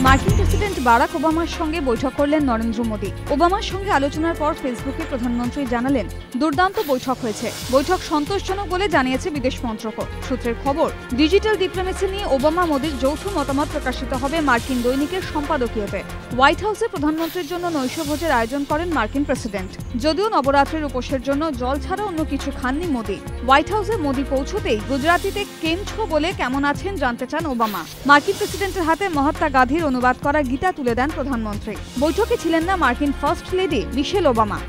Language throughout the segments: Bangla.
মার্কিন প্রেসিডেন্ট বারাক ওবামার সঙ্গে বৈঠক করলেন নরেন্দ্র মোদী। ওবামার সঙ্গে আলোচনার পর ফেসবুকে প্রধানমন্ত্রী জানালেন, দুর্দান্ত বৈঠক হয়েছে। বৈঠক সন্তোষজনক বলে জানিয়েছে বিদেশ মন্ত্রক। সূত্রের খবর, ডিজিটাল ডিপ্লোমেসি নিয়ে ওবামা মোদীর যৌথ মতামত প্রকাশিত হবে মার্কিন দৈনিকের সম্পাদকীয়তে। হোয়াইট হাউসে প্রধানমন্ত্রীর জন্য নৈশভোজের আয়োজন করেন মার্কিন প্রেসিডেন্ট। যদিও নবরাত্রির উপোসের জন্য জল ছাড়া অন্য কিছু খাননি মোদী। হোয়াইট হাউসে মোদী পৌঁছতেই গুজরাটিতে কেমছো বলে কেমন আছেন জানতে চান ওবামা। মার্কিন প্রেসিডেন্টের হাতে মহাত্মা গান্ধীর অনুবাদ করা গীতা তুলে দেন প্রধানমন্ত্রী। বৈঠকে ছিলেন না মার্কিন ফার্স্ট লেডি মিশেল ওবামা।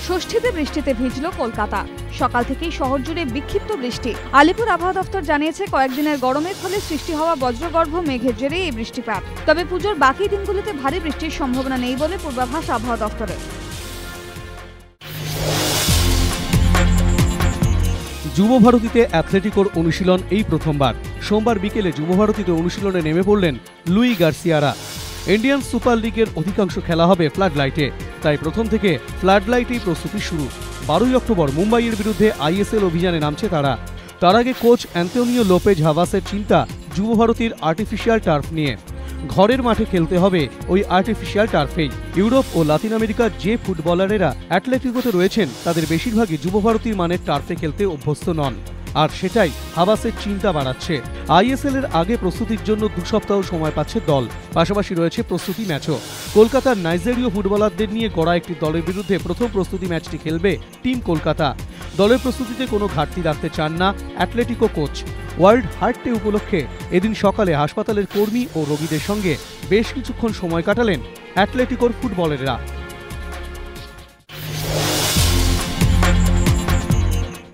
ষষ্ঠীতে বৃষ্টিতে ভিজল কলকাতা। সকাল থেকেই শহর জুড়ে বিক্ষিপ্ত বৃষ্টি। আলিপুর আবহাওয়া দফতর জানিয়েছে, কয়েকদিনের গরমের ফলে সৃষ্টি হওয়া বজ্রগর্ভ মেঘের জেরে এই বৃষ্টিপাত। তবে পুজোর বাকি দিনগুলিতে ভারী বৃষ্টির সম্ভাবনা নেই বলে পূর্বাভাস আবহাওয়া দফতরের। যুবভারতীতে অ্যাথলেটিকোর অনুশীলন এই প্রথমবার। সোমবার বিকেলে যুবভারতীতে অনুশীলনে নেমে পড়লেন লুই গার্সিয়ারা। ইন্ডিয়ান সুপার লিগের অধিকাংশ খেলা হবে ফ্লাড লাইটে, তাই প্রথম থেকে ফ্লাড লাইটেই প্রস্তুতি শুরু। 12 অক্টোবর মুম্বাইয়ের বিরুদ্ধে আইএসএল অভিযানে নামছে তারা। তার আগে কোচ অ্যান্তোনিও লোপেজ হাভাসের চিন্তা যুবভারতীর আর্টিফিশিয়াল টার্ফ নিয়ে। ঘরের মাঠে খেলতে হবে ওই আর্টিফিশিয়াল টার্ফেই। ইউরোপ ও লাতিন আমেরিকার যে ফুটবলারেরা অ্যাটলেটিকোতে রয়েছেন তাদের বেশিরভাগই যুবভারতীর মানের টার্ফে খেলতে অভ্যস্ত নন, আর সেটাই হাভাসের চিন্তা বাড়াচ্ছে। আইএসএল এর আগে প্রস্তুতির জন্য 2 সপ্তাহ সময় পাচ্ছে দল, পাশাপাশি রয়েছে প্রস্তুতি ম্যাচও। কলকাতার নাইজেরীয় ফুটবলারদের নিয়ে গড়া একটি দলের বিরুদ্ধে প্রথম প্রস্তুতি ম্যাচটি খেলবে টিম কলকাতা। দলের প্রস্তুতিতে কোনো ঘাটতি রাখতে চান না Atletico coach. World heart day উপলক্ষে এদিন সকালে হাসপাতালের কর্মী ও রোগীদের সঙ্গে বেশ কিছুক্ষণ সময় কাটালেন অ্যাটলেটিকোর ফুটবলাররা।